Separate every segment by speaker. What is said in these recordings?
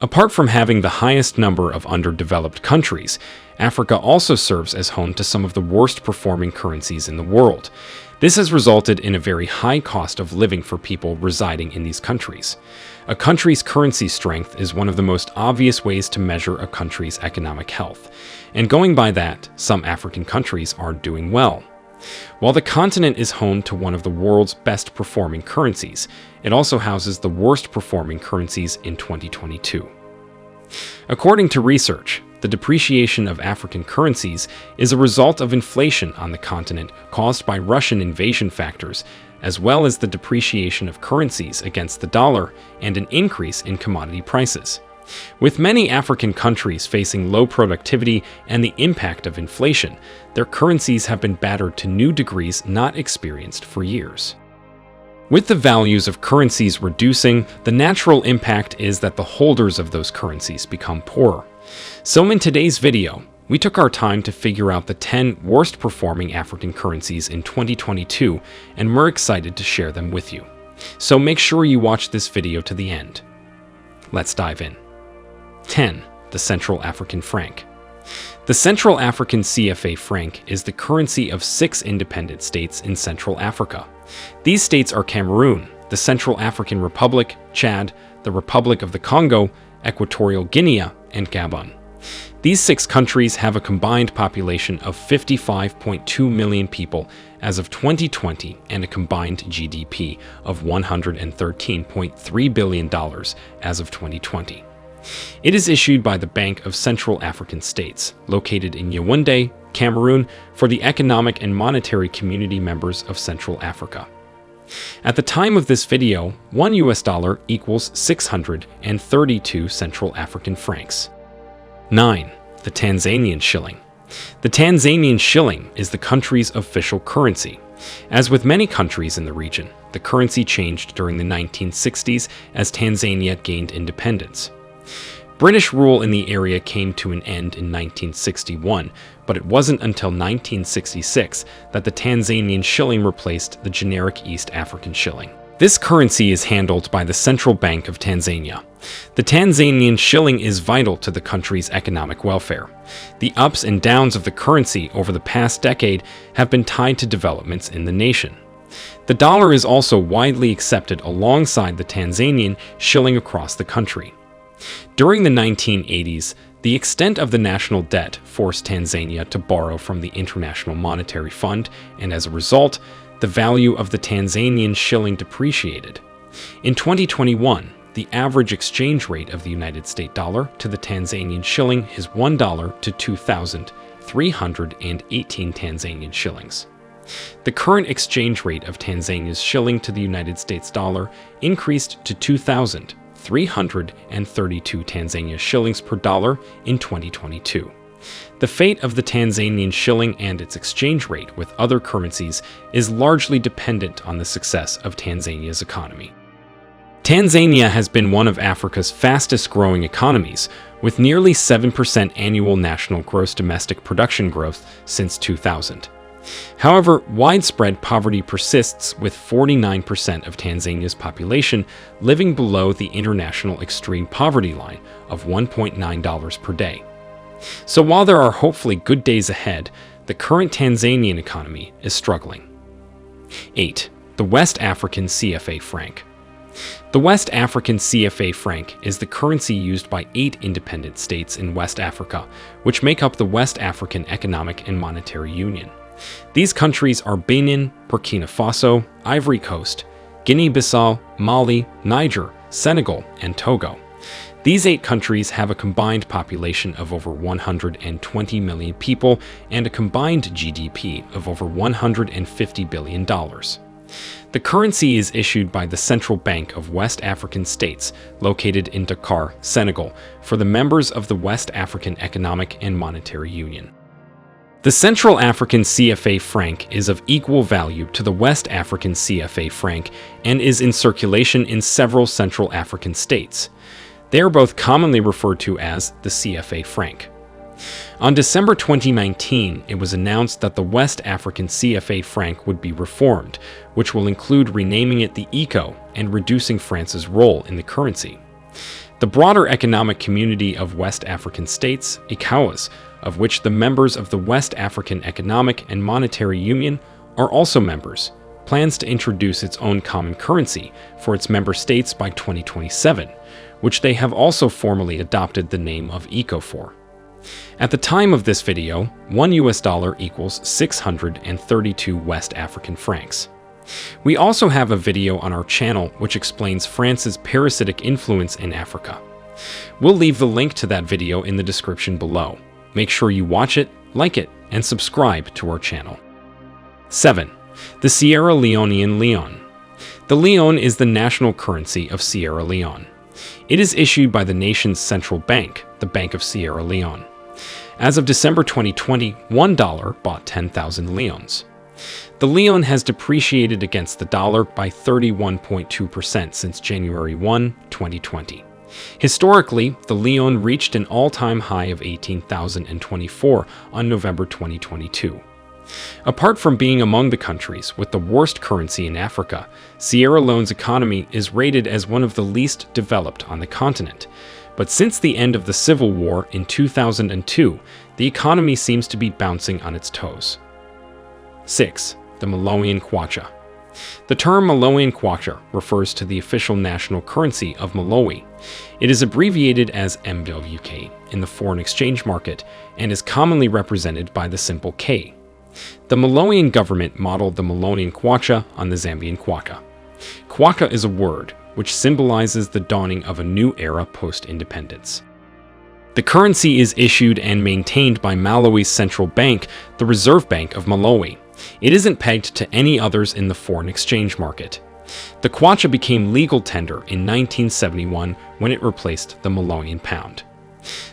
Speaker 1: Apart from having the highest number of underdeveloped countries, Africa also serves as home to some of the worst performing currencies in the world. This has resulted in a very high cost of living for people residing in these countries. A country's currency strength is one of the most obvious ways to measure a country's economic health, and going by that, some African countries are doing well. While the continent is home to one of the world's best performing currencies, it also houses the worst performing currencies in 2022. According to research, the depreciation of African currencies is a result of inflation on the continent caused by Russian invasion factors, as well as the depreciation of currencies against the dollar and an increase in commodity prices. With many African countries facing low productivity and the impact of inflation, their currencies have been battered to new degrees not experienced for years. With the values of currencies reducing, the natural impact is that the holders of those currencies become poorer. So in today's video, we took our time to figure out the 10 worst performing African currencies in 2022, and we're excited to share them with you. So make sure you watch this video to the end. Let's dive in. 10. The Central African Franc. The Central African CFA franc is the currency of 6 independent states in Central Africa. These states are Cameroon, the Central African Republic, Chad, the Republic of the Congo, Equatorial Guinea, and Gabon. These 6 countries have a combined population of 55.2 million people as of 2020 and a combined GDP of $113.3 billion as of 2020. It is issued by the Bank of Central African States, located in Yaoundé, Cameroon, for the economic and monetary community members of Central Africa. At the time of this video, $1 equals 632 Central African francs. 9. The Tanzanian Shilling. The Tanzanian Shilling is the country's official currency. As with many countries in the region, the currency changed during the 1960s as Tanzania gained independence. British rule in the area came to an end in 1961, but it wasn't until 1966 that the Tanzanian shilling replaced the generic East African shilling. This currency is handled by the Central Bank of Tanzania. The Tanzanian shilling is vital to the country's economic welfare. The ups and downs of the currency over the past decade have been tied to developments in the nation. The dollar is also widely accepted alongside the Tanzanian shilling across the country. During the 1980s, the extent of the national debt forced Tanzania to borrow from the International Monetary Fund, and as a result, the value of the Tanzanian shilling depreciated. In 2021, the average exchange rate of the United States dollar to the Tanzanian shilling is $1 to 2,318 Tanzanian shillings. The current exchange rate of Tanzania's shilling to the United States dollar increased to 2,332 Tanzania shillings per dollar in 2022. The fate of the Tanzanian shilling and its exchange rate with other currencies is largely dependent on the success of Tanzania's economy. Tanzania has been one of Africa's fastest-growing economies, with nearly 7% annual national gross domestic production growth since 2000. However, widespread poverty persists, with 49% of Tanzania's population living below the international extreme poverty line of $1.9 per day. So while there are hopefully good days ahead, the current Tanzanian economy is struggling. 8. The West African CFA franc. The West African CFA franc is the currency used by 8 independent states in West Africa, which make up the West African Economic and Monetary Union. These countries are Benin, Burkina Faso, Ivory Coast, Guinea-Bissau, Mali, Niger, Senegal, and Togo. These 8 countries have a combined population of over 120 million people and a combined GDP of over $150 billion. The currency is issued by the Central Bank of West African States, located in Dakar, Senegal, for the members of the West African Economic and Monetary Union. The Central African CFA franc is of equal value to the West African CFA franc and is in circulation in several Central African states. They are both commonly referred to as the CFA franc. On December 2019, it was announced that the West African CFA franc would be reformed, which will include renaming it the ECO and reducing France's role in the currency. The broader economic community of West African states, ECOWAS, of which the members of the West African Economic and Monetary Union are also members, plans to introduce its own common currency for its member states by 2027, which they have also formally adopted the name of ECO for. At the time of this video, $1 equals 632 West African francs. We also have a video on our channel which explains France's parasitic influence in Africa. We'll leave the link to that video in the description below. Make sure you watch it, like it, and subscribe to our channel. 7. The Sierra Leonean Leone. The Leone is the national currency of Sierra Leone. It is issued by the nation's central bank, the Bank of Sierra Leone. As of December 2020, $1 bought 10,000 leones. The leone has depreciated against the dollar by 31.2% since January 1, 2020. Historically, the leone reached an all-time high of 18,024 on November 2022. Apart from being among the countries with the worst currency in Africa, Sierra Leone's economy is rated as one of the least developed on the continent. But since the end of the civil war in 2002, the economy seems to be bouncing on its toes. 6. The Malawian kwacha. The term Malawian kwacha refers to the official national currency of Malawi. It is abbreviated as MWK in the foreign exchange market and is commonly represented by the symbol K. The Malawian government modeled the Malawian kwacha on the Zambian kwacha. Kwacha is a word which symbolizes the dawning of a new era post-independence. The currency is issued and maintained by Malawi's central bank, the Reserve Bank of Malawi. It isn't pegged to any others in the foreign exchange market. The kwacha became legal tender in 1971 when it replaced the Malawian pound.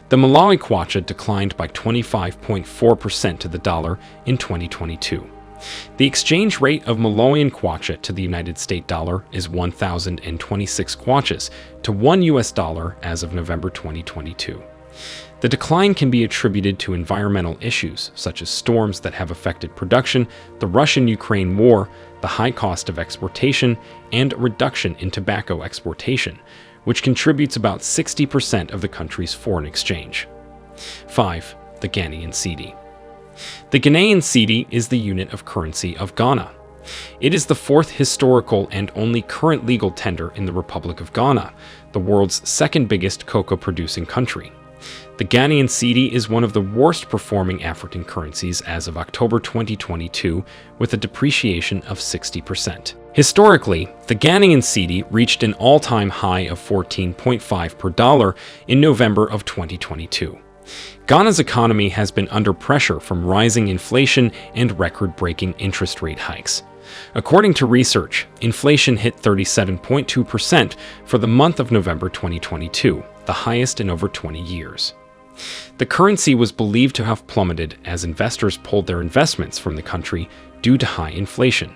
Speaker 1: The Malawi kwacha declined by 25.4% to the dollar in 2022. The exchange rate of Malawian kwacha to the United States dollar is 1,026 kwachas to $1 as of November 2022. The decline can be attributed to environmental issues such as storms that have affected production, the Russian-Ukraine war, the high cost of exportation, and a reduction in tobacco exportation, which contributes about 60% of the country's foreign exchange. 5. The Ghanaian cedi. The Ghanaian cedi is the unit of currency of Ghana. It is the fourth historical and only current legal tender in the Republic of Ghana, the world's second biggest cocoa-producing country. The Ghanaian cedi is one of the worst-performing African currencies as of October 2022, with a depreciation of 60%. Historically, the Ghanaian cedi reached an all-time high of 14.5 per dollar in November of 2022. Ghana's economy has been under pressure from rising inflation and record-breaking interest rate hikes. According to research, inflation hit 37.2% for the month of November 2022, the highest in over 20 years. The currency was believed to have plummeted as investors pulled their investments from the country due to high inflation.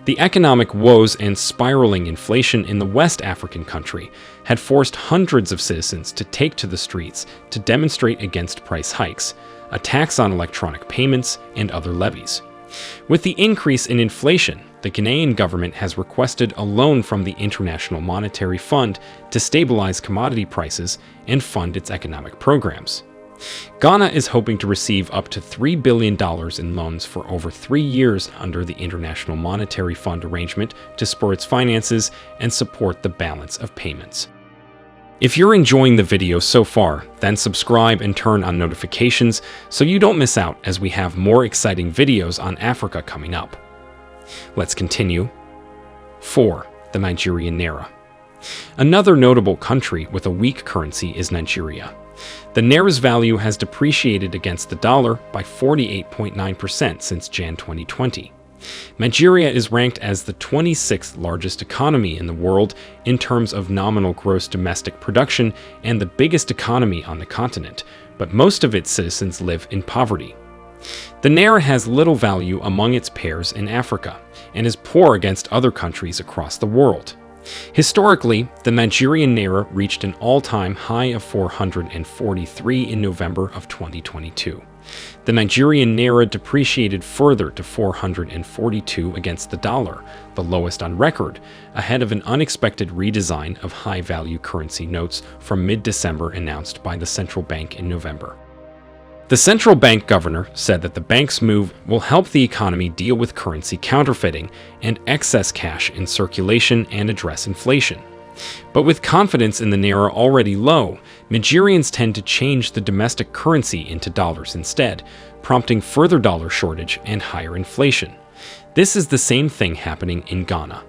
Speaker 1: The economic woes and spiraling inflation in the West African country had forced hundreds of citizens to take to the streets to demonstrate against price hikes, a tax on electronic payments, and other levies. With the increase in inflation, the Ghanaian government has requested a loan from the International Monetary Fund to stabilize commodity prices and fund its economic programs. Ghana is hoping to receive up to $3 billion in loans for over 3 years under the International Monetary Fund arrangement to spur its finances and support the balance of payments. If you're enjoying the video so far, then subscribe and turn on notifications so you don't miss out as we have more exciting videos on Africa coming up. Let's continue. 4. The Nigerian naira. Another notable country with a weak currency is Nigeria. The naira's value has depreciated against the dollar by 48.9% since Jan 2020. Nigeria is ranked as the 26th largest economy in the world in terms of nominal gross domestic production and the biggest economy on the continent, but most of its citizens live in poverty. The naira has little value among its peers in Africa and is poor against other countries across the world. Historically, the Nigerian naira reached an all-time high of 443 in November of 2022. The Nigerian naira depreciated further to 442 against the dollar, the lowest on record, ahead of an unexpected redesign of high-value currency notes from mid-December announced by the central bank in November. The central bank governor said that the bank's move will help the economy deal with currency counterfeiting and excess cash in circulation and address inflation. But with confidence in the naira already low, Nigerians tend to change the domestic currency into dollars instead, prompting further dollar shortage and higher inflation. This is the same thing happening in Ghana.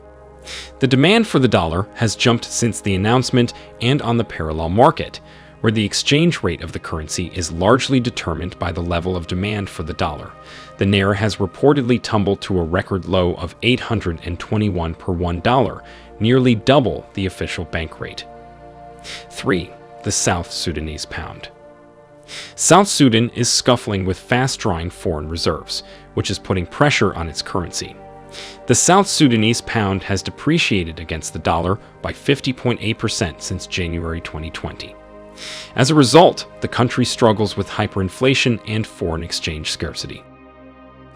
Speaker 1: The demand for the dollar has jumped since the announcement and on the parallel market, where the exchange rate of the currency is largely determined by the level of demand for the dollar. The naira has reportedly tumbled to a record low of 821 per $1, nearly double the official bank rate. 3. The South Sudanese pound. South Sudan is scuffling with fast-drawing foreign reserves, which is putting pressure on its currency. The South Sudanese pound has depreciated against the dollar by 50.8% since January 2020. As a result, the country struggles with hyperinflation and foreign exchange scarcity.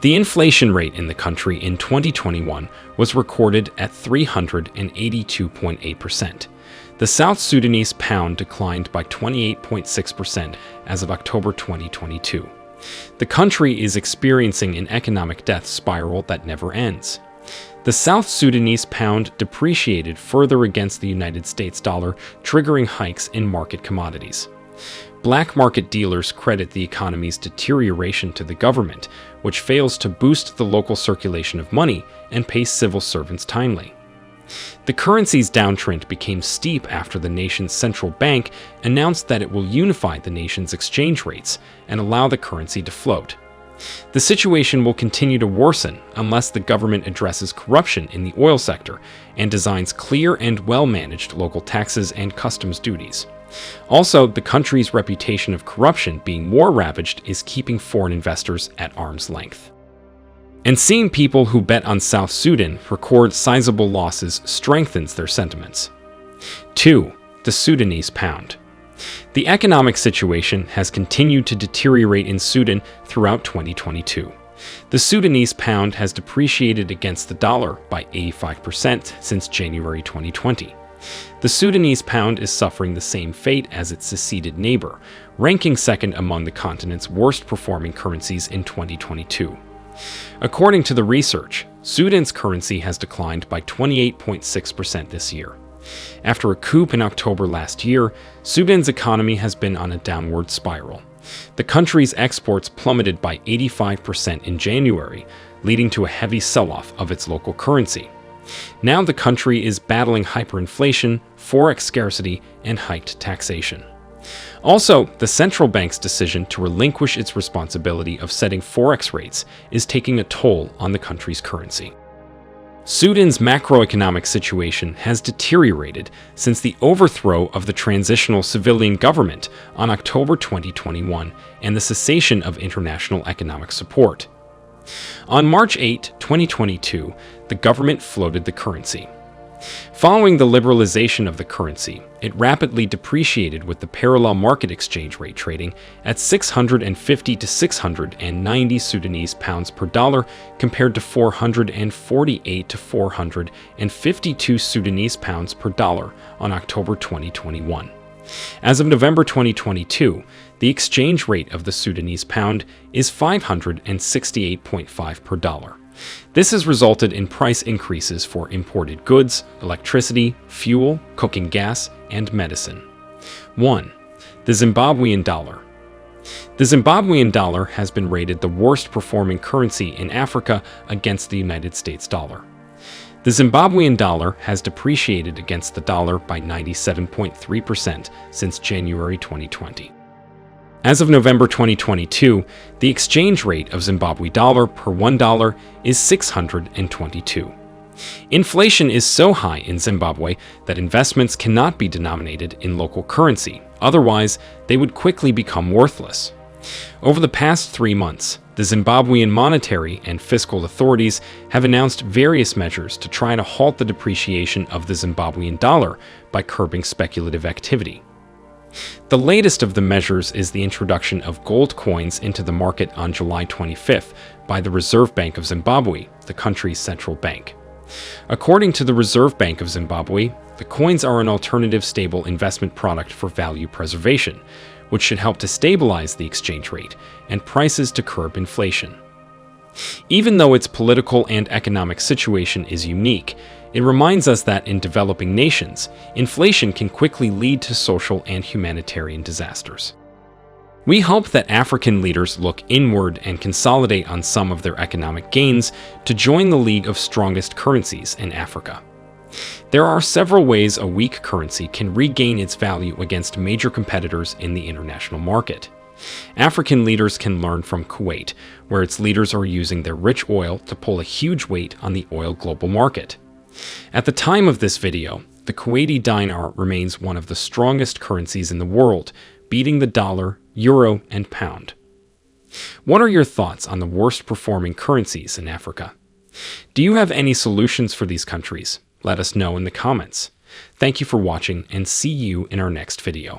Speaker 1: The inflation rate in the country in 2021 was recorded at 382.8%. The South Sudanese pound declined by 28.6% as of October 2022. The country is experiencing an economic death spiral that never ends. The South Sudanese pound depreciated further against the United States dollar, triggering hikes in market commodities. Black market dealers credit the economy's deterioration to the government, which fails to boost the local circulation of money and pay civil servants timely. The currency's downtrend became steep after the nation's central bank announced that it will unify the nation's exchange rates and allow the currency to float. The situation will continue to worsen unless the government addresses corruption in the oil sector and designs clear and well-managed local taxes and customs duties. Also, the country's reputation of corruption being more ravaged is keeping foreign investors at arm's length. And seeing people who bet on South Sudan record sizable losses strengthens their sentiments. 2. The Sudanese pound. The economic situation has continued to deteriorate in Sudan throughout 2022. The Sudanese pound has depreciated against the dollar by 85% since January 2020. The Sudanese pound is suffering the same fate as its seceded neighbor, ranking second among the continent's worst-performing currencies in 2022. According to the research, Sudan's currency has declined by 28.6% this year. After a coup in October last year, Sudan's economy has been on a downward spiral. The country's exports plummeted by 85% in January, leading to a heavy sell-off of its local currency. Now the country is battling hyperinflation, forex scarcity, and hiked taxation. Also, the central bank's decision to relinquish its responsibility of setting forex rates is taking a toll on the country's currency. Sudan's macroeconomic situation has deteriorated since the overthrow of the transitional civilian government on October 2021 and the cessation of international economic support. On March 8, 2022, the government floated the currency. Following the liberalization of the currency, it rapidly depreciated with the parallel market exchange rate trading at 650 to 690 Sudanese pounds per dollar compared to 448 to 452 Sudanese pounds per dollar on October 2021. As of November 2022, the exchange rate of the Sudanese pound is 568.5 per dollar. This has resulted in price increases for imported goods, electricity, fuel, cooking gas, and medicine. 1. The Zimbabwean dollar. The Zimbabwean dollar has been rated the worst performing currency in Africa against the United States dollar. The Zimbabwean dollar has depreciated against the dollar by 97.3% since January 2020. As of November 2022, the exchange rate of Zimbabwe dollar per $1 is 622. Inflation is so high in Zimbabwe that investments cannot be denominated in local currency, otherwise they would quickly become worthless. Over the past 3 months, The Zimbabwean monetary and fiscal authorities have announced various measures to try to halt the depreciation of the Zimbabwean dollar by curbing speculative activity. The latest of the measures is the introduction of gold coins into the market on July 25th by the Reserve Bank of Zimbabwe, the country's central bank. According to the Reserve Bank of Zimbabwe, the coins are an alternative stable investment product for value preservation, which should help to stabilize the exchange rate and prices to curb inflation. Even though its political and economic situation is unique, it reminds us that in developing nations, inflation can quickly lead to social and humanitarian disasters. We hope that African leaders look inward and consolidate on some of their economic gains to join the League of Strongest Currencies in Africa. There are several ways a weak currency can regain its value against major competitors in the international market. African leaders can learn from Kuwait, where its leaders are using their rich oil to pull a huge weight on the oil global market. At the time of this video, the Kuwaiti dinar remains one of the strongest currencies in the world, beating the dollar, euro, and pound. What are your thoughts on the worst performing currencies in Africa? Do you have any solutions for these countries? Let us know in the comments. Thank you for watching and see you in our next video.